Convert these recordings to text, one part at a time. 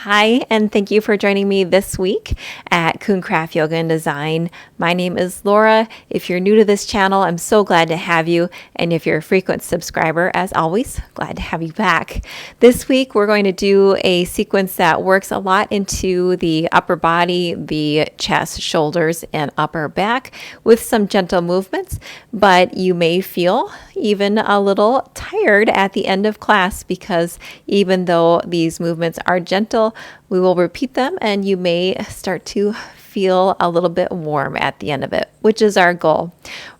Hi, and thank you for joining me this week at Craft Yoga and Design. My name is Laura. If you're new to this channel, I'm so glad to have you. And if you're a frequent subscriber, as always, glad to have you back. This week, we're going to do a sequence that works a lot into the upper body, the chest, shoulders, and upper back with some gentle movements. But you may feel even a little tired at the end of class because even though these movements are gentle, we will repeat them and you may start to feel a little bit warm at the end of it, which is our goal.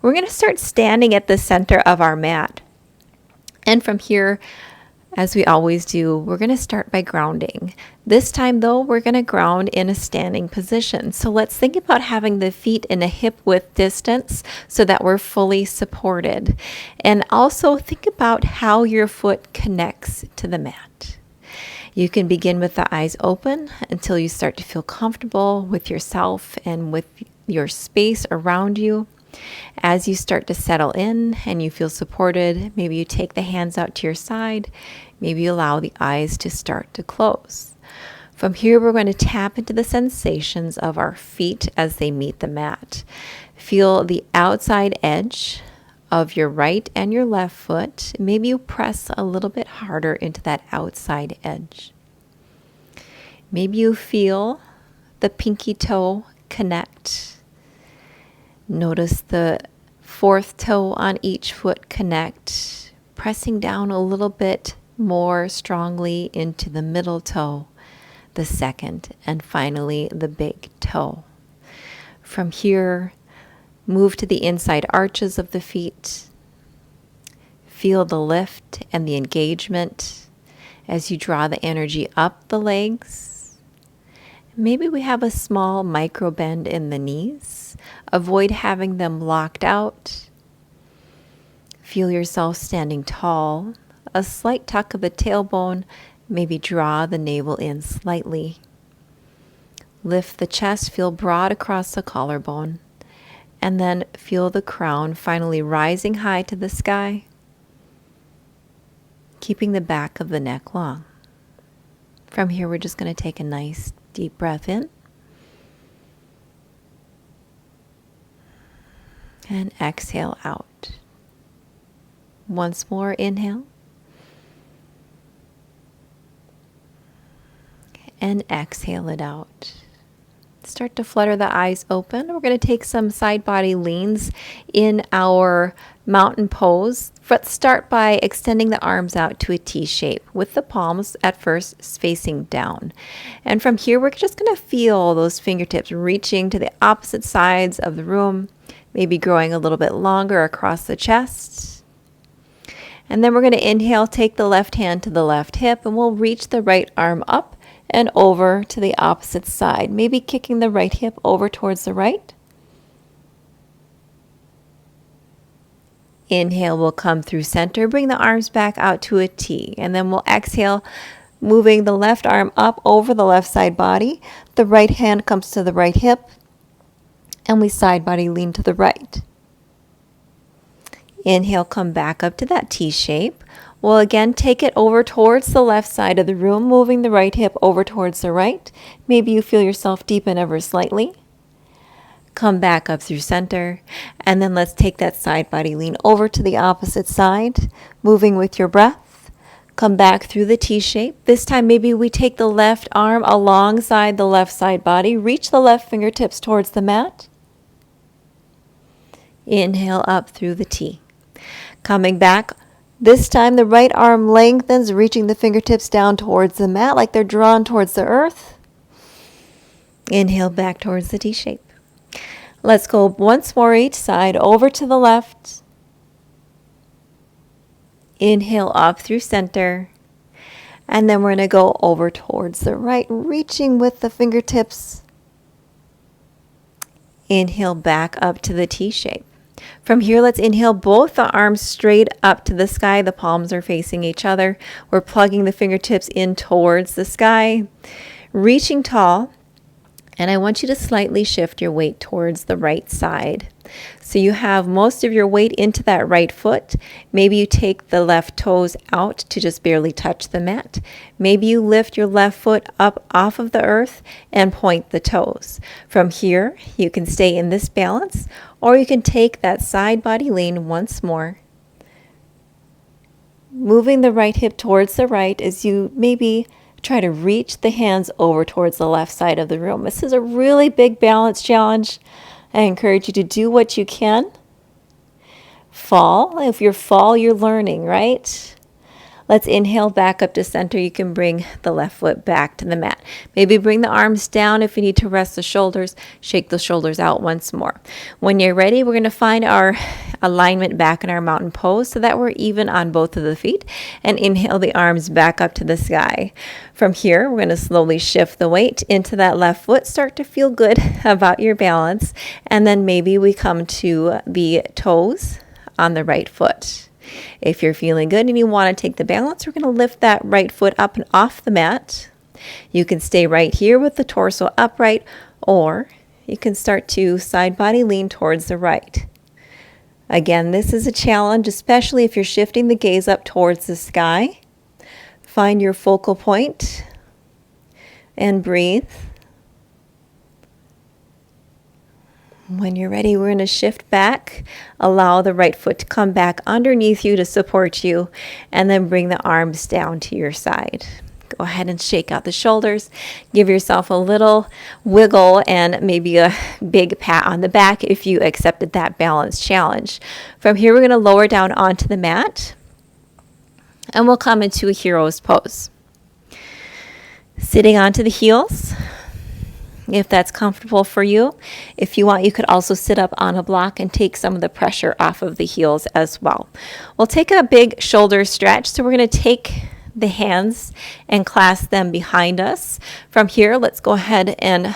We're going to start standing at the center of our mat. And from here, as we always do, we're going to start by grounding. This time, though, we're going to ground in a standing position. So let's think about having the feet in a hip width distance so that we're fully supported. And also think about how your foot connects to the mat. You can begin with the eyes open until you start to feel comfortable with yourself and with your space around you. As you start to settle in and you feel supported, maybe you take the hands out to your side. Maybe you allow the eyes to start to close. From here, we're going to tap into the sensations of our feet as they meet the mat. Feel the outside edge of your right and your left foot. Maybe you press a little bit harder into that outside edge. Maybe you feel the pinky toe connect. Notice the fourth toe on each foot connect, pressing down a little bit more strongly into the middle toe, the second, and finally the big toe. From here, move to the inside arches of the feet. Feel the lift and the engagement as you draw the energy up the legs. Maybe we have a small micro bend in the knees. Avoid having them locked out. Feel yourself standing tall. A slight tuck of the tailbone. Maybe draw the navel in slightly. Lift the chest. Feel broad across the collarbone. And then feel the crown finally rising high to the sky, keeping the back of the neck long. From here, we're just going to take a nice deep breath in and exhale out. Once more, inhale and exhale it out. Start to flutter the eyes open. We're going to take some side body leans in our mountain pose. Let's start by extending the arms out to a T shape with the palms at first facing down. And from here, we're just going to feel those fingertips reaching to the opposite sides of the room, maybe growing a little bit longer across the chest. And then we're going to inhale, take the left hand to the left hip, and we'll reach the right arm up and over to the opposite side, maybe kicking the right hip over towards the right. Inhale will come through center, bring the arms back out to a T, and then we'll exhale, moving the left arm up over the left side body. The right hand comes to the right hip, and we side body lean to the right. Inhale, come back up to that T shape. We'll again take it over towards the left side of the room, moving the right hip over towards the right. Maybe you feel yourself deepen ever slightly. Come back up through center. And then let's take that side body lean over to the opposite side, moving with your breath. Come back through the T shape. This time maybe we take the left arm alongside the left side body. Reach the left fingertips towards the mat. Inhale up through the T. Coming back. This time the right arm lengthens, reaching the fingertips down towards the mat like they're drawn towards the earth. Inhale back towards the T shape. Let's go once more each side, over to the left. Inhale up through center. And then we're going to go over towards the right, reaching with the fingertips. Inhale back up to the T shape. From here, let's inhale both the arms straight up to the sky. The palms are facing each other. We're plugging the fingertips in towards the sky, reaching tall. And I want you to slightly shift your weight towards the right side. So you have most of your weight into that right foot. Maybe you take the left toes out to just barely touch the mat. Maybe you lift your left foot up off of the earth and point the toes. From here, you can stay in this balance, or you can take that side body lean once more. Moving the right hip towards the right as you maybe try to reach the hands over towards the left side of the room. This is a really big balance challenge. I encourage you to do what you can. Fall. If you fall, you're learning, right? Let's inhale back up to center. You can bring the left foot back to the mat. Maybe bring the arms down if you need to rest the shoulders. Shake the shoulders out once more. When you're ready, we're going to find our alignment back in our mountain pose so that we're even on both of the feet. And inhale the arms back up to the sky. From here, we're going to slowly shift the weight into that left foot. Start to feel good about your balance. And then maybe we come to the toes on the right foot. If you're feeling good and you want to take the balance, we're going to lift that right foot up and off the mat. You can stay right here with the torso upright, or you can start to side body lean towards the right. Again, this is a challenge, especially if you're shifting the gaze up towards the sky. Find your focal point and breathe. When you're ready, we're going to shift back. Allow the right foot to come back underneath you to support you, and then bring the arms down to your side. Go ahead and shake out the shoulders. Give yourself a little wiggle and maybe a big pat on the back if you accepted that balance challenge. From here, we're going to lower down onto the mat, and we'll come into a hero's pose. Sitting onto the heels, if that's comfortable for you. If you want, you could also sit up on a block and take some of the pressure off of the heels as well. We'll take a big shoulder stretch. So we're going to take the hands and clasp them behind us. From here, let's go ahead and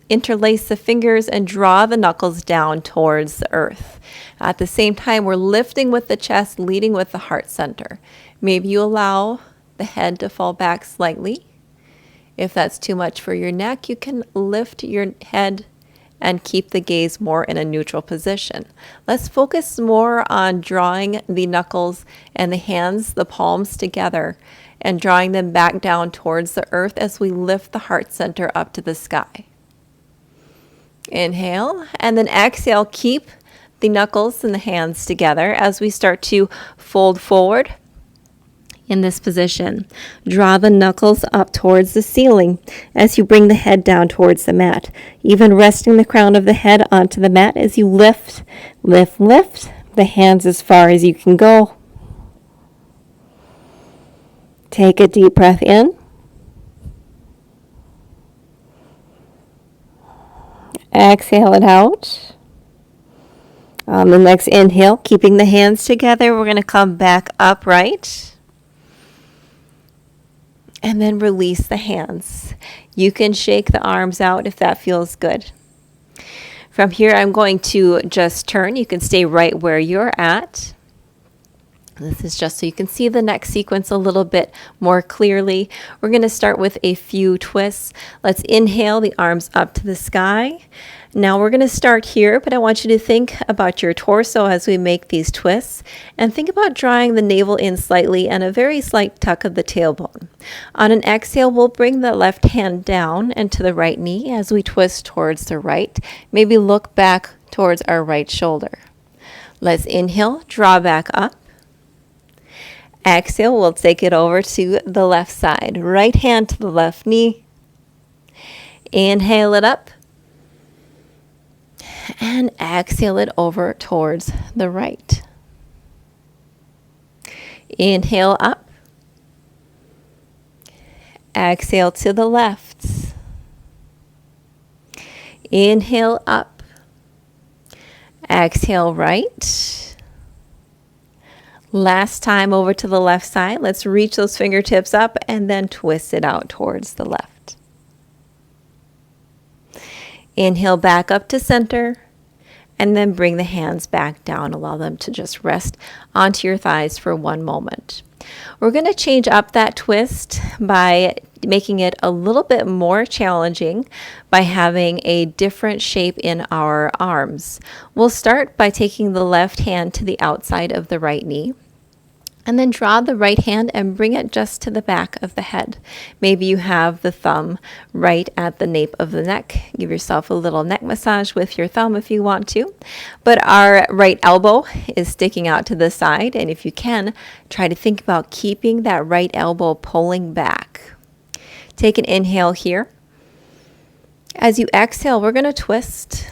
interlace the fingers and draw the knuckles down towards the earth. At the same time, we're lifting with the chest, leading with the heart center. Maybe you allow the head to fall back slightly. If that's too much for your neck, you can lift your head and keep the gaze more in a neutral position. Let's focus more on drawing the knuckles and the hands, the palms together, and drawing them back down towards the earth as we lift the heart center up to the sky. Inhale, and then exhale. Keep the knuckles and the hands together as we start to fold forward. In this position, draw the knuckles up towards the ceiling as you bring the head down towards the mat, even resting the crown of the head onto the mat as you lift the hands as far as you can go. Take a deep breath in. Exhale it out. On the next inhale, keeping the hands together, we're going to come back upright. And then release the hands. You can shake the arms out if that feels good. From here, I'm going to just turn. You can stay right where you're at. This is just so you can see the next sequence a little bit more clearly. We're going to start with a few twists. Let's inhale the arms up to the sky. Now we're going to start here, but I want you to think about your torso as we make these twists, and think about drawing the navel in slightly and a very slight tuck of the tailbone. On an exhale, we'll bring the left hand down and to the right knee as we twist towards the right. Maybe look back towards our right shoulder. Let's inhale, draw back up. Exhale, we'll take it over to the left side. Right hand to the left knee. Inhale it up. And exhale it over towards the right. Inhale up. Exhale to the left. Inhale up. Exhale right. Last time over to the left side. Let's reach those fingertips up and then twist it out towards the left. Inhale back up to center, and then bring the hands back down. Allow them to just rest onto your thighs for one moment. We're going to change up that twist by making it a little bit more challenging by having a different shape in our arms. We'll start by taking the left hand to the outside of the right knee. And then draw the right hand and bring it just to the back of the head. Maybe you have the thumb right at the nape of the neck. Give yourself a little neck massage with your thumb if you want to. But our right elbow is sticking out to the side. And if you can, try to think about keeping that right elbow pulling back. Take an inhale here. As you exhale, we're going to twist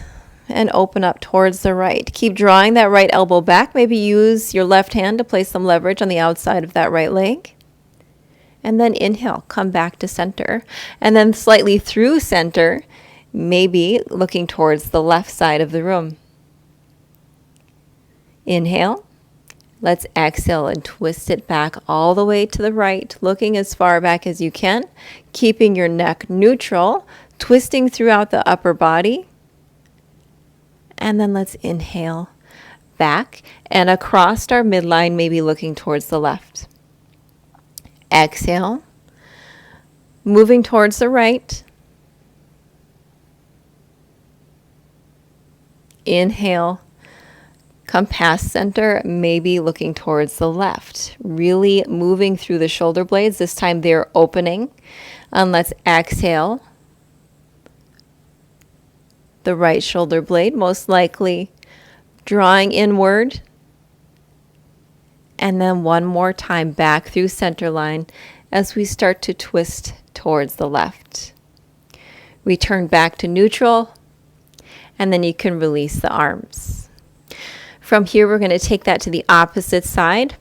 and open up towards the right. Keep drawing that right elbow back. Maybe use your left hand to place some leverage on the outside of that right leg. And then inhale, come back to center. And then slightly through center, maybe looking towards the left side of the room. Inhale. Let's exhale and twist it back all the way to the right, looking as far back as you can, keeping your neck neutral, twisting throughout the upper body. And then let's inhale back and across our midline, maybe looking towards the left. Exhale, moving towards the right. Inhale, come past center, maybe looking towards the left. Really moving through the shoulder blades. This time they're opening. And let's exhale. The right shoulder blade, most likely drawing inward. And then one more time back through center line as we start to twist towards the left. Return back to neutral, and then you can release the arms. From here, we're going to take that to the opposite side.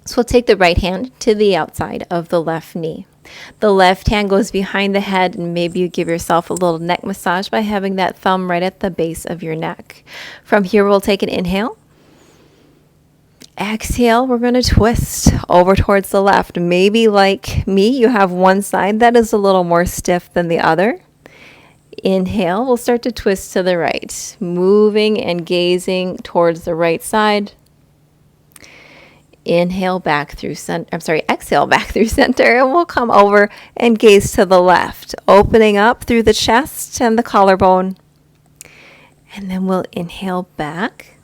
So we'll take the right hand to the outside of the left knee. The left hand goes behind the head, and maybe you give yourself a little neck massage by having that thumb right at the base of your neck. From here, we'll take an inhale. Exhale, we're going to twist over towards the left. Maybe like me, you have one side that is a little more stiff than the other. Inhale, we'll start to twist to the right, moving and gazing towards the right side. Exhale back through center, and we'll come over and gaze to the left, opening up through the chest and the collarbone. And then we'll inhale back.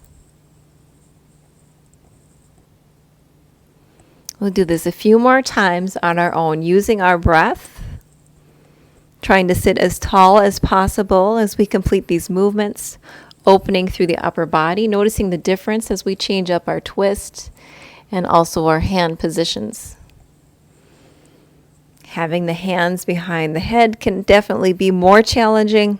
We'll do this a few more times on our own, using our breath, trying to sit as tall as possible as we complete these movements, opening through the upper body, noticing the difference as we change up our twist and also our hand positions. Having the hands behind the head can definitely be more challenging.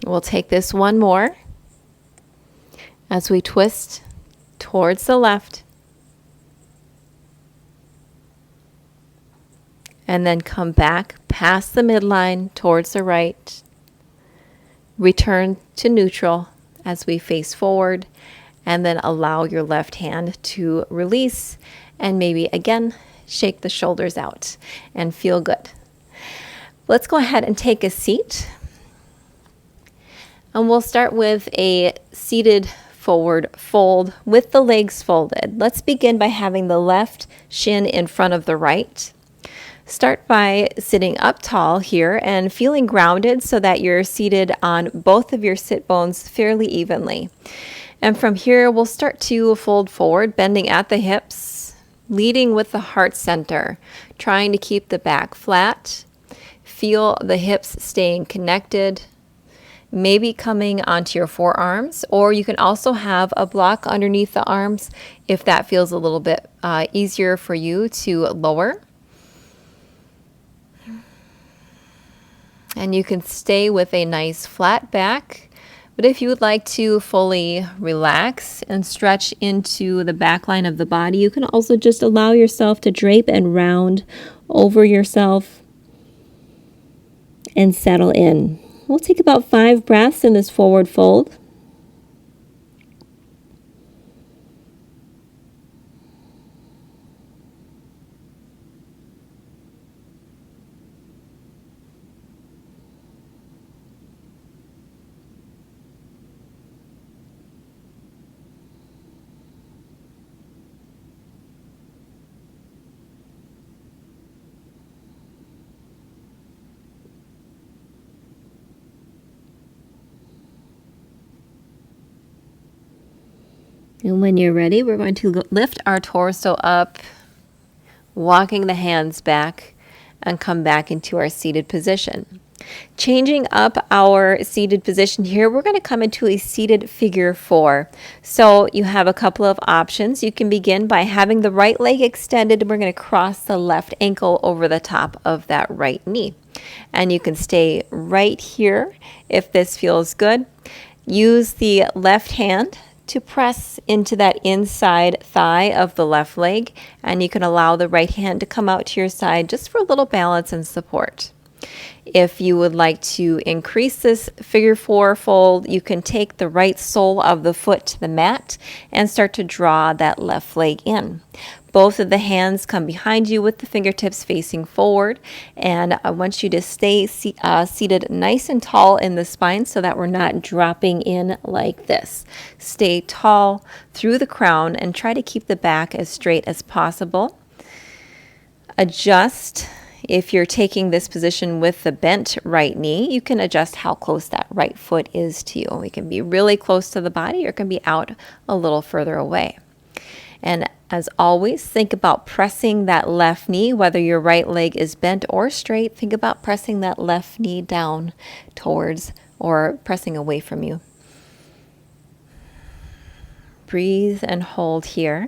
We'll take this one more as we twist towards the left. And then come back past the midline towards the right. Return to neutral as we face forward, and then allow your left hand to release, and maybe again shake the shoulders out and feel good. Let's go ahead and take a seat. And we'll start with a seated forward fold with the legs folded. Let's begin by having the left shin in front of the right. Start by sitting up tall here and feeling grounded so that you're seated on both of your sit bones fairly evenly. And from here, we'll start to fold forward, bending at the hips, leading with the heart center, trying to keep the back flat. Feel the hips staying connected, maybe coming onto your forearms, or you can also have a block underneath the arms if that feels a little bit easier for you to lower. And you can stay with a nice flat back, but if you would like to fully relax and stretch into the back line of the body, you can also just allow yourself to drape and round over yourself and settle in. We'll take about 5 breaths in this forward fold. And when you're ready, we're going to lift our torso up, walking the hands back, and come back into our seated position. Changing up our seated position here, we're going to come into a seated figure 4. So you have a couple of options. You can begin by having the right leg extended, and we're going to cross the left ankle over the top of that right knee. And you can stay right here if this feels good. Use the left hand to press into that inside thigh of the left leg, and you can allow the right hand to come out to your side just for a little balance and support. If you would like to increase this figure 4 fold, you can take the right sole of the foot to the mat and start to draw that left leg in. Both of the hands come behind you with the fingertips facing forward, and I want you to stay seated nice and tall in the spine so that we're not dropping in like this. Stay tall through the crown and try to keep the back as straight as possible. Adjust. If you're taking this position with the bent right knee, you can adjust how close that right foot is to you. It can be really close to the body or it can be out a little further away. And as always, think about pressing that left knee, whether your right leg is bent or straight. Think about pressing that left knee down towards or pressing away from you. Breathe and hold here.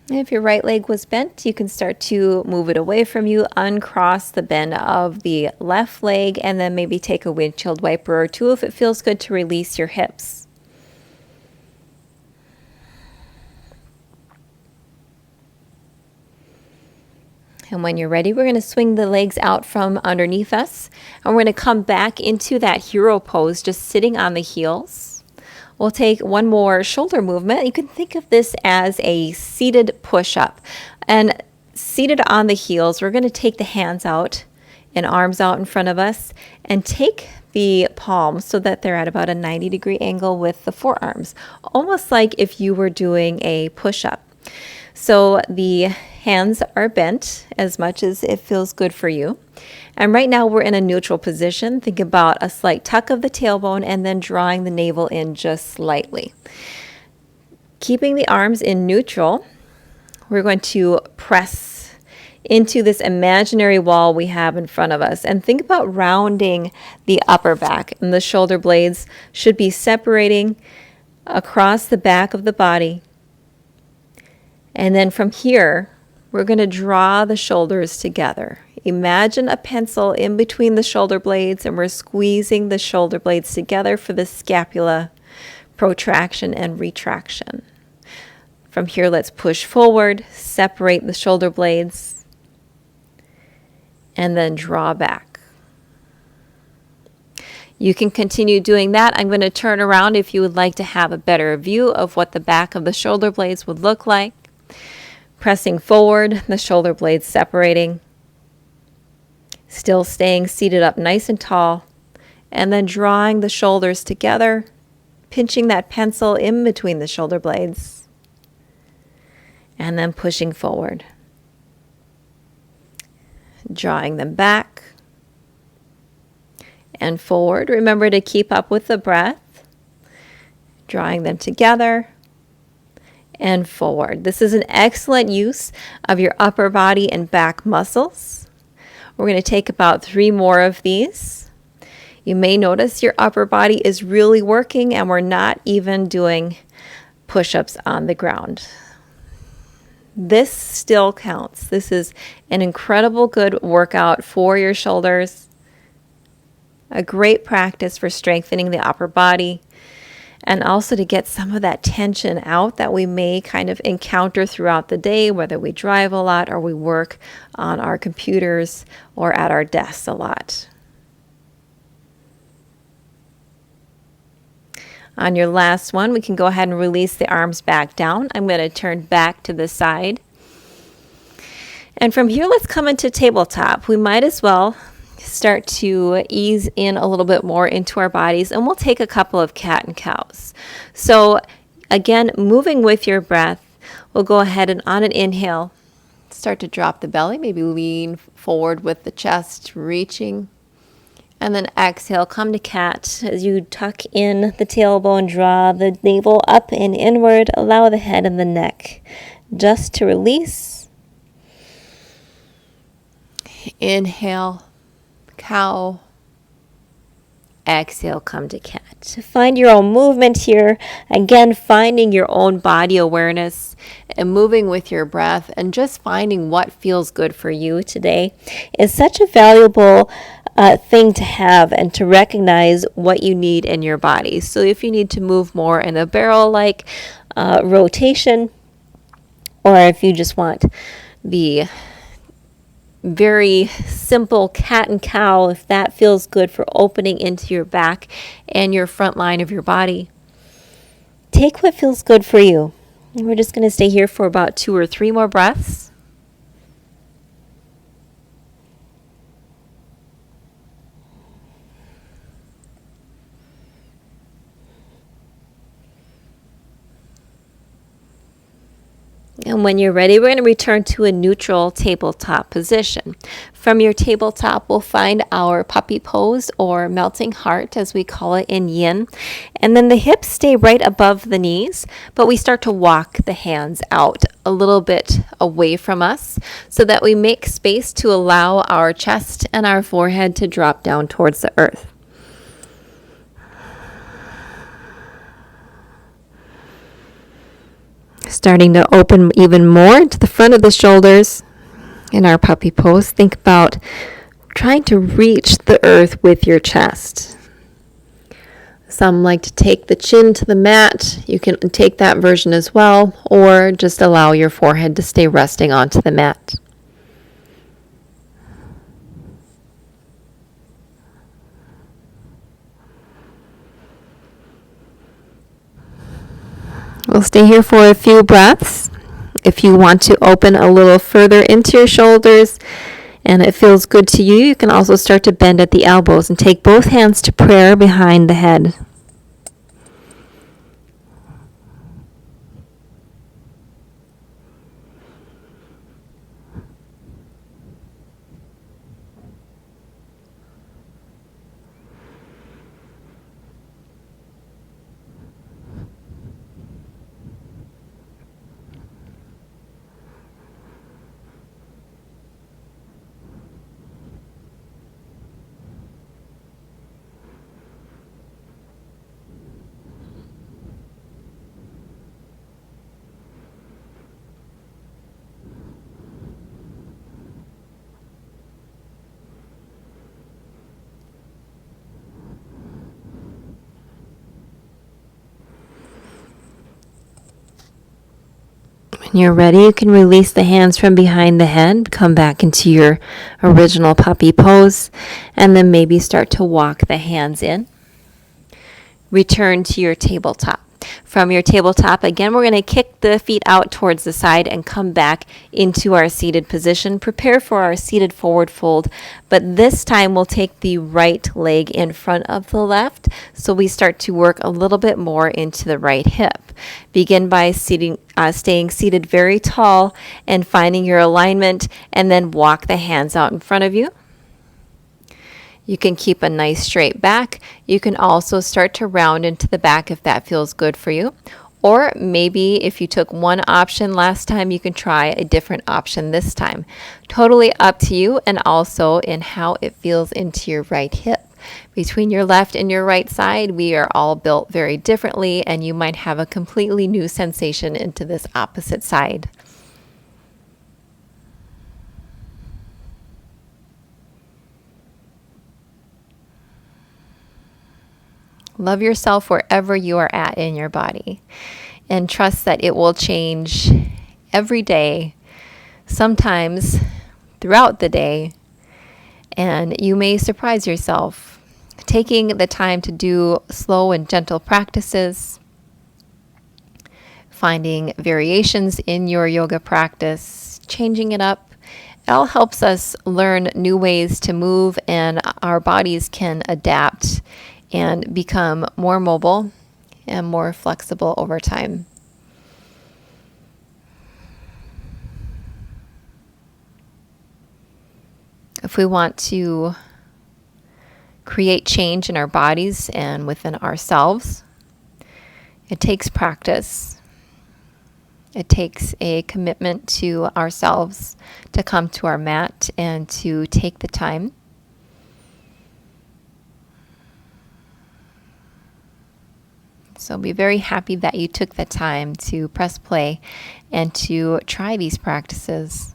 If your right leg was bent, you can start to move it away from you, uncross the bend of the left leg, and then maybe take a windshield wiper or two if it feels good to release your hips. And when you're ready, we're going to swing the legs out from underneath us, and we're going to come back into that hero pose, just sitting on the heels. We'll take one more shoulder movement. You can think of this as a seated push-up. And seated on the heels, we're going to take the hands out and arms out in front of us and take the palms so that they're at about a 90-degree angle with the forearms, almost like if you were doing a push-up. So the hands are bent as much as it feels good for you. And right now we're in a neutral position. Think about a slight tuck of the tailbone and then drawing the navel in just slightly. Keeping the arms in neutral, we're going to press into this imaginary wall we have in front of us. And think about rounding the upper back. And the shoulder blades should be separating across the back of the body. And then from here, we're going to draw the shoulders together. Imagine a pencil in between the shoulder blades, and we're squeezing the shoulder blades together for the scapula protraction and retraction. From here, let's push forward, separate the shoulder blades, and then draw back. You can continue doing that. I'm going to turn around if you would like to have a better view of what the back of the shoulder blades would look like. Pressing forward, the shoulder blades separating. Still staying seated up nice and tall. And then drawing the shoulders together, pinching that pencil in between the shoulder blades. And then pushing forward. Drawing them back and forward. Remember to keep up with the breath. Drawing them together and forward. This is an excellent use of your upper body and back muscles. We're going to take about 3 more of these. You may notice your upper body is really working and we're not even doing push-ups on the ground. This still counts. This is an incredible good workout for your shoulders. A great practice for strengthening the upper body. And also to get some of that tension out that we may kind of encounter throughout the day, whether we drive a lot or we work on our computers or at our desks a lot. On your last one, we can go ahead and release the arms back down. I'm going to turn back to the side. And from here, let's come into tabletop. We might as well start to ease in a little bit more into our bodies, and we'll take a couple of cat and cows. So again, moving with your breath, we'll go ahead and on an inhale, start to drop the belly, maybe lean forward with the chest, reaching. And then exhale, come to cat as you tuck in the tailbone, draw the navel up and inward, allow the head and the neck just to release. Inhale, cow. Exhale, come to cat. Find your own movement here. Again, finding your own body awareness and moving with your breath and just finding what feels good for you today is such a valuable thing to have and to recognize what you need in your body. So if you need to move more in a barrel-like rotation, or if you just want the very simple cat and cow, if that feels good for opening into your back and your front line of your body, take what feels good for you. And we're just going to stay here for about 2 or 3 more breaths. And when you're ready, we're going to return to a neutral tabletop position. From your tabletop, we'll find our puppy pose or melting heart, as we call it in Yin. And then the hips stay right above the knees, but we start to walk the hands out a little bit away from us so that we make space to allow our chest and our forehead to drop down towards the earth. Starting to open even more to the front of the shoulders in our puppy pose. Think about trying to reach the earth with your chest. Some like to take the chin to the mat. You can take that version as well, or just allow your forehead to stay resting onto the mat. We'll stay here for a few breaths. If you want to open a little further into your shoulders and it feels good to you, you can also start to bend at the elbows and take both hands to prayer behind the head. When you're ready, you can release the hands from behind the head, come back into your original puppy pose, and then maybe start to walk the hands in. Return to your tabletop. From your tabletop, again, we're going to kick the feet out towards the side and come back into our seated position. Prepare for our seated forward fold, but this time we'll take the right leg in front of the left, so we start to work a little bit more into the right hip. Begin by staying seated very tall and finding your alignment, and then walk the hands out in front of you. You can keep a nice straight back. You can also start to round into the back if that feels good for you. Or maybe if you took one option last time, you can try a different option this time. Totally up to you, and also in how it feels into your right hip. Between your left and your right side, we are all built very differently, and you might have a completely new sensation into this opposite side. Love yourself wherever you are at in your body, and trust that it will change every day, sometimes throughout the day, and you may surprise yourself taking the time to do slow and gentle practices, finding variations in your yoga practice, changing it up. It all helps us learn new ways to move, and our bodies can adapt and become more mobile and more flexible over time. If we want to create change in our bodies and within ourselves, it takes practice. It takes a commitment to ourselves to come to our mat and to take the time. So be very happy that you took the time to press play and to try these practices.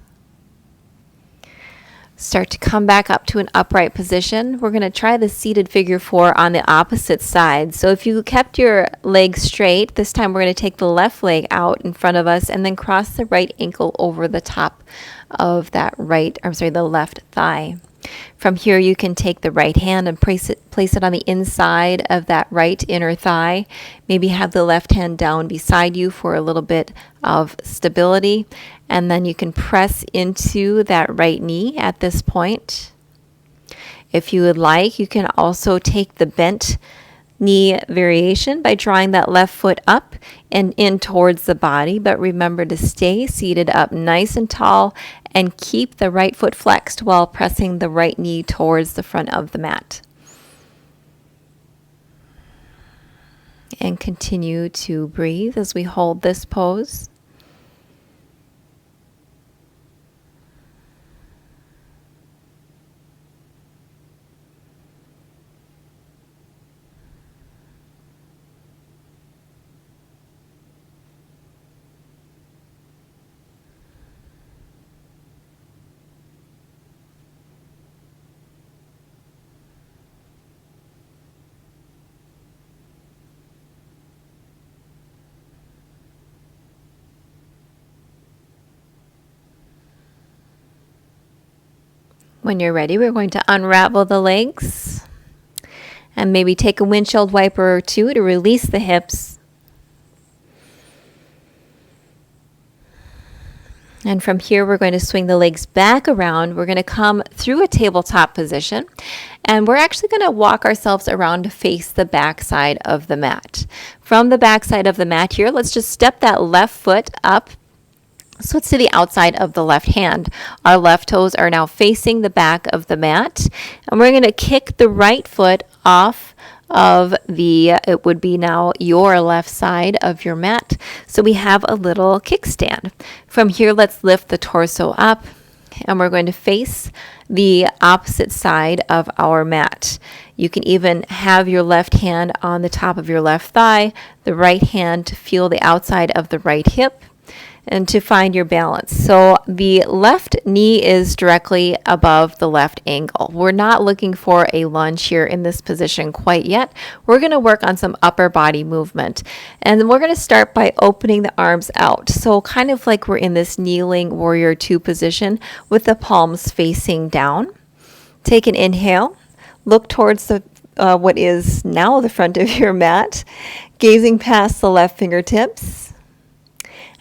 Start to come back up to an upright position. We're going to try the seated figure 4 on the opposite side. So if you kept your legs straight, this time we're going to take the left leg out in front of us and then cross the right ankle over the top of that the left thigh. From here, you can take the right hand and place it on the inside of that right inner thigh. Maybe have the left hand down beside you for a little bit of stability. And then you can press into that right knee at this point. If you would like, you can also take the bent knee variation by drawing that left foot up and in towards the body. But remember to stay seated up nice and tall and keep the right foot flexed while pressing the right knee towards the front of the mat. And continue to breathe as we hold this pose. When you're ready, we're going to unravel the legs and maybe take a windshield wiper or two to release the hips. And from here, we're going to swing the legs back around. We're going to come through a tabletop position, and we're actually going to walk ourselves around to face the back side of the mat. From the back side of the mat here, let's just step that left foot up so it's to the outside of the left hand. Our left toes are now facing the back of the mat, and we're going to kick the right foot off of it would be now your left side of your mat. So we have a little kickstand. From here, let's lift the torso up, and we're going to face the opposite side of our mat. You can even have your left hand on the top of your left thigh, the right hand to feel the outside of the right hip, and to find your balance. So the left knee is directly above the left ankle. We're not looking for a lunge here in this position quite yet. We're going to work on some upper body movement. And we're going to start by opening the arms out. So kind of like we're in this kneeling warrior 2 position with the palms facing down. Take an inhale. Look towards what is now the front of your mat, gazing past the left fingertips.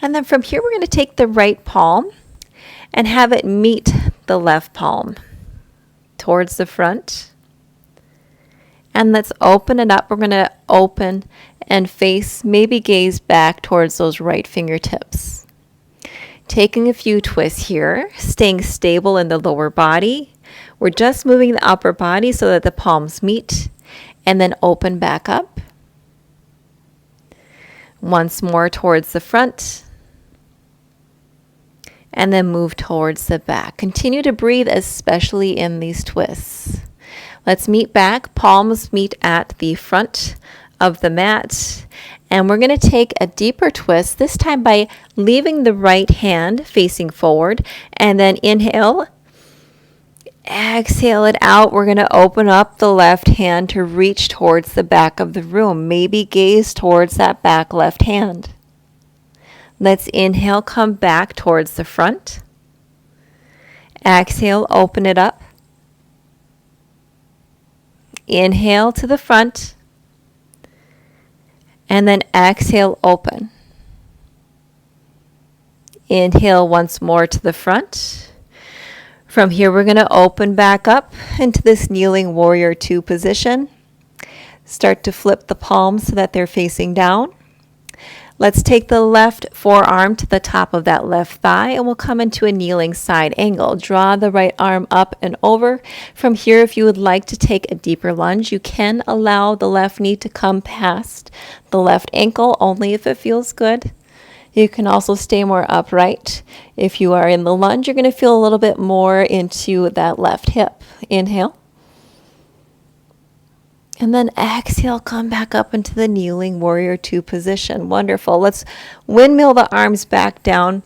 And then from here, we're going to take the right palm and have it meet the left palm towards the front. And let's open it up. We're going to open and face, maybe gaze back towards those right fingertips. Taking a few twists here, staying stable in the lower body. We're just moving the upper body so that the palms meet, and then open back up. Once more towards the front. And then move towards the back. Continue to breathe, especially in these twists. Let's meet back. Palms meet at the front of the mat. And we're going to take a deeper twist, this time by leaving the right hand facing forward. And then inhale. Exhale it out. We're going to open up the left hand to reach towards the back of the room. Maybe gaze towards that back left hand. Let's inhale, come back towards the front. Exhale, open it up. Inhale to the front. And then exhale, open. Inhale once more to the front. From here, we're going to open back up into this kneeling warrior 2 position. Start to flip the palms so that they're facing down. Let's take the left forearm to the top of that left thigh, and we'll come into a kneeling side angle. Draw the right arm up and over. From here, if you would like to take a deeper lunge, you can allow the left knee to come past the left ankle, only if it feels good. You can also stay more upright. If you are in the lunge, you're going to feel a little bit more into that left hip. Inhale. And then exhale, come back up into the kneeling warrior 2 position. Wonderful. Let's windmill the arms back down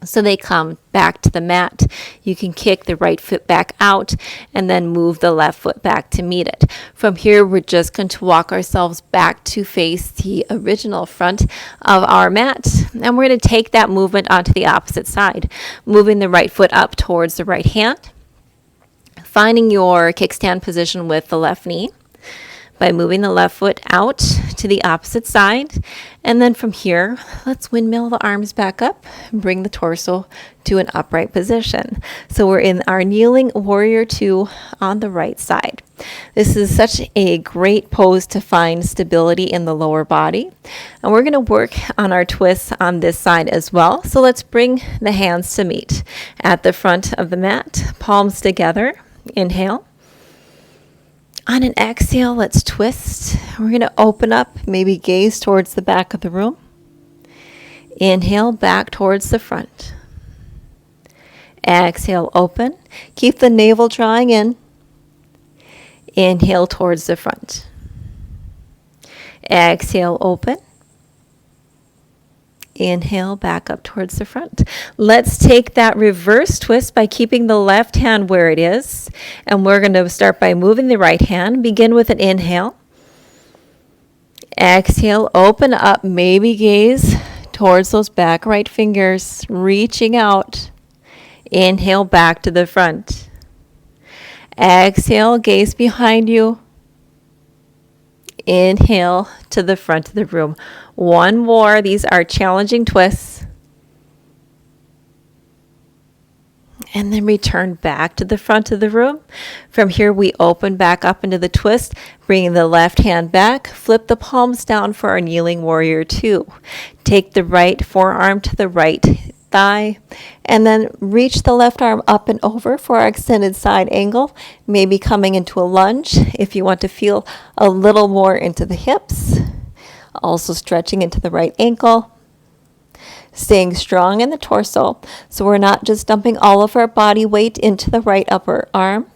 so they come back to the mat. You can kick the right foot back out and then move the left foot back to meet it. From here, we're just going to walk ourselves back to face the original front of our mat. And we're going to take that movement onto the opposite side, moving the right foot up towards the right hand, finding your kickstand position with the left knee by moving the left foot out to the opposite side. And then from here, let's windmill the arms back up and bring the torso to an upright position. So we're in our kneeling warrior 2 on the right side. This is such a great pose to find stability in the lower body. And we're going to work on our twists on this side as well. So let's bring the hands to meet at the front of the mat, palms together. Inhale. On an exhale, let's twist. We're going to open up, maybe gaze towards the back of the room. Inhale, back towards the front. Exhale, open. Keep the navel drawing in. Inhale towards the front. Exhale, open. Inhale, back up towards the front. Let's take that reverse twist by keeping the left hand where it is. And we're going to start by moving the right hand. Begin with an inhale. Exhale, open up, maybe gaze towards those back right fingers, reaching out. Inhale, back to the front. Exhale, gaze behind you. Inhale to the front of the room. One more. These are challenging twists. And then return back to the front of the room. From here, we open back up into the twist, bringing the left hand back, flip the palms down for our kneeling warrior 2. Take the right forearm to the right thigh, and then reach the left arm up and over for our extended side angle, maybe coming into a lunge if you want to feel a little more into the hips. Also stretching into the right ankle, staying strong in the torso, so we're not just dumping all of our body weight into the right upper arm.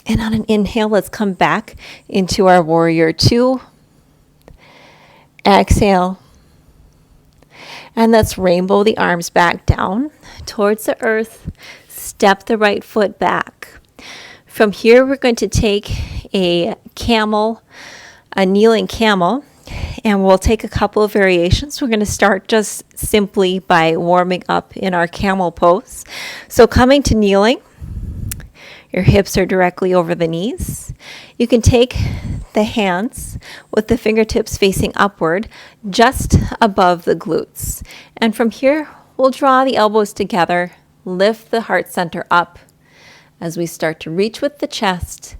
And on an inhale, let's come back into our warrior 2. Exhale. And let's rainbow the arms back down towards the earth. Step the right foot back. From here, we're going to take a kneeling camel, and we'll take a couple of variations. We're going to start just simply by warming up in our camel pose. So coming to kneeling, your hips are directly over the knees. You can take the hands with the fingertips facing upward just above the glutes. And from here, we'll draw the elbows together, lift the heart center up as we start to reach with the chest,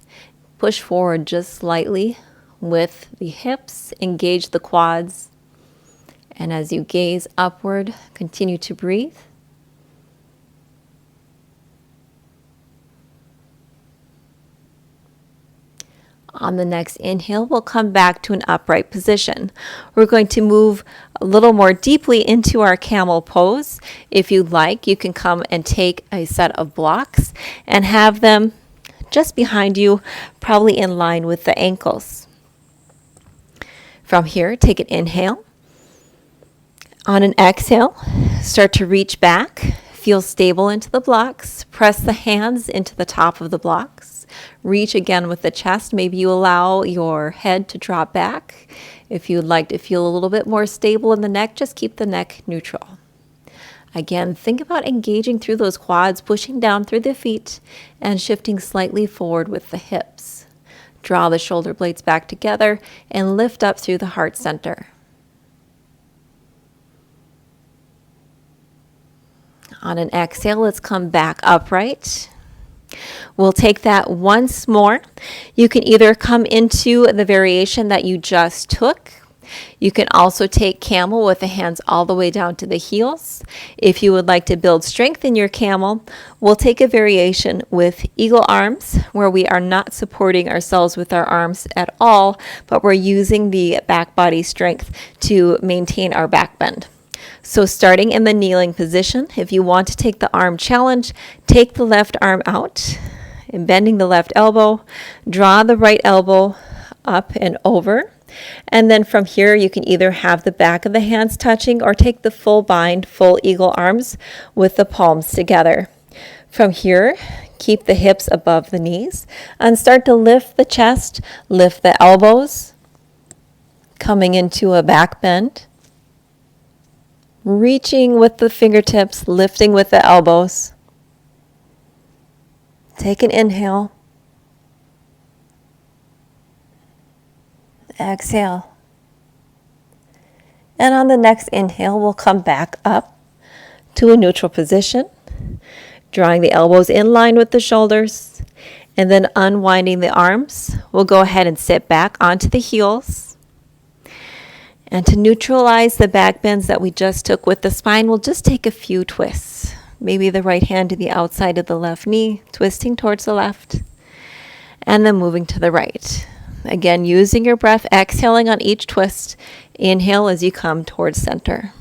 push forward just slightly with the hips, engage the quads. And as you gaze upward, continue to breathe. On the next inhale, we'll come back to an upright position. We're going to move a little more deeply into our camel pose. If you'd like, you can come and take a set of blocks and have them just behind you, probably in line with the ankles. From here, take an inhale. On an exhale, start to reach back. Feel stable into the blocks. Press the hands into the top of the blocks. Reach again with the chest. Maybe you allow your head to drop back. If you'd like to feel a little bit more stable in the neck, just keep the neck neutral. Again, think about engaging through those quads, pushing down through the feet, and shifting slightly forward with the hips. Draw the shoulder blades back together and lift up through the heart center. On an exhale, let's come back upright. We'll take that once more. You can either come into the variation that you just took. You can also take camel with the hands all the way down to the heels. If you would like to build strength in your camel, we'll take a variation with eagle arms, where we are not supporting ourselves with our arms at all, but we're using the back body strength to maintain our back bend. So starting in the kneeling position, if you want to take the arm challenge, take the left arm out and bending the left elbow, draw the right elbow up and over. And then from here, you can either have the back of the hands touching or take the full bind, full eagle arms with the palms together. From here, keep the hips above the knees and start to lift the chest, lift the elbows, coming into a back bend. Reaching with the fingertips, lifting with the elbows. Take an inhale. Exhale. And on the next inhale, we'll come back up to a neutral position, drawing the elbows in line with the shoulders, and then unwinding the arms. We'll go ahead and sit back onto the heels. And to neutralize the back bends that we just took with the spine, we'll just take a few twists. Maybe the right hand to the outside of the left knee, twisting towards the left, and then moving to the right. Again, using your breath, exhaling on each twist. Inhale as you come towards center.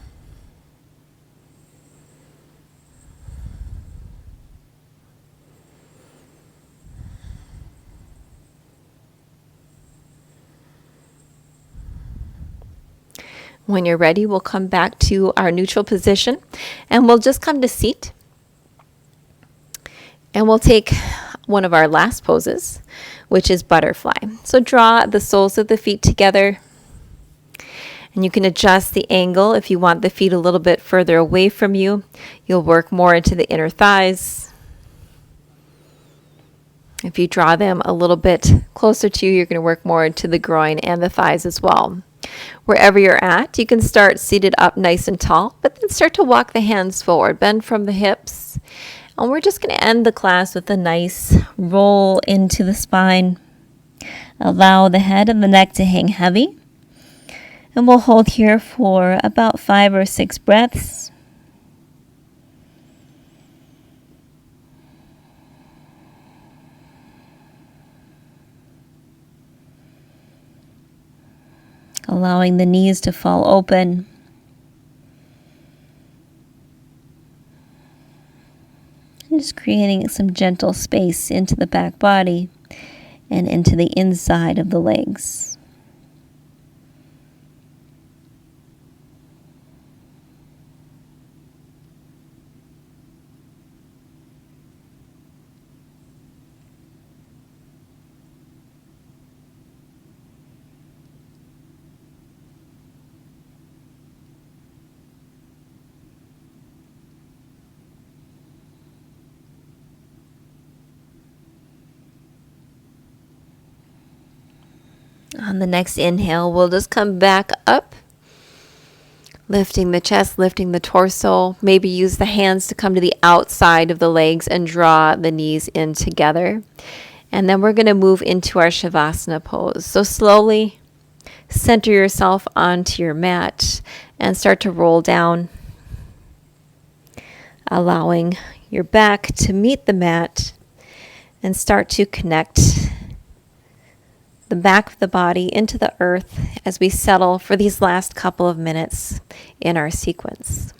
When you're ready, we'll come back to our neutral position and we'll just come to seat. And we'll take one of our last poses, which is butterfly. So draw the soles of the feet together. And you can adjust the angle if you want the feet a little bit further away from you. You'll work more into the inner thighs. If you draw them a little bit closer to you, you're going to work more into the groin and the thighs as well. Wherever you're at, you can start seated up nice and tall, but then start to walk the hands forward, bend from the hips. And we're just going to end the class with a nice roll into the spine. Allow the head and the neck to hang heavy. And we'll hold here for about 5 or 6 breaths. Allowing the knees to fall open. And just creating some gentle space into the back body and into the inside of the legs. On the next inhale, we'll just come back up, lifting the chest, lifting the torso. Maybe use the hands to come to the outside of the legs and draw the knees in together. And then we're going to move into our Shavasana pose. So slowly center yourself onto your mat and start to roll down, allowing your back to meet the mat and start to connect the back of the body into the earth as we settle for these last couple of minutes in our sequence.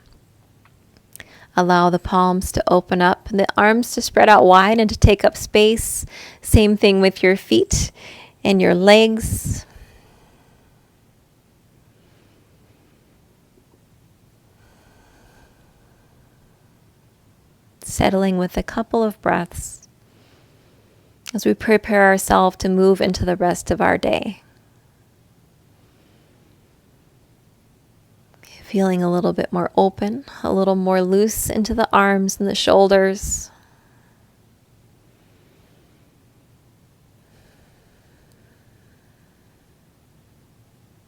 Allow the palms to open up and the arms to spread out wide and to take up space. Same thing with your feet and your legs. Settling with a couple of breaths as we prepare ourselves to move into the rest of our day. If feeling a little bit more open, a little more loose into the arms and the shoulders.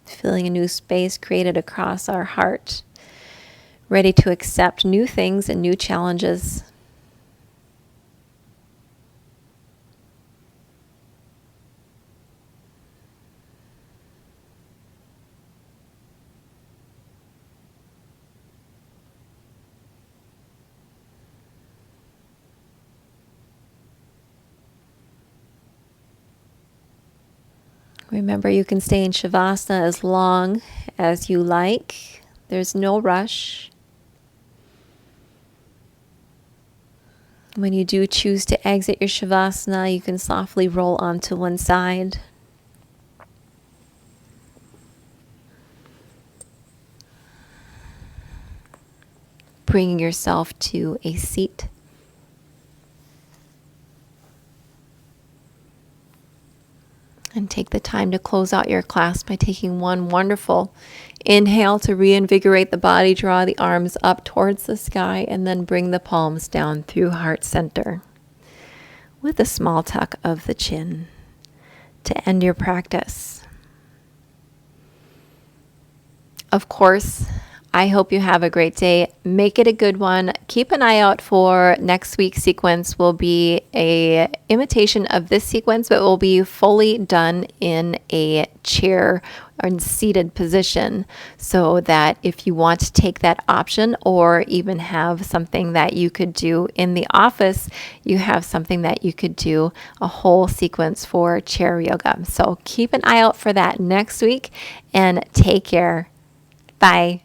Feeling a new space created across our heart, ready to accept new things and new challenges. Remember, you can stay in Shavasana as long as you like. There's no rush. When you do choose to exit your Shavasana, you can softly roll onto one side. Bringing yourself to a seat. And take the time to close out your class by taking one wonderful inhale to reinvigorate the body. Draw the arms up towards the sky and then bring the palms down through heart center with a small tuck of the chin to end your practice. Of course, I hope you have a great day. Make it a good one. Keep an eye out for next week's sequence. Will be a imitation of this sequence, but will be fully done in a chair or seated position, so that if you want to take that option or even have something that you could do in the office, you have something that you could do a whole sequence for chair yoga. So keep an eye out for that next week and take care. Bye.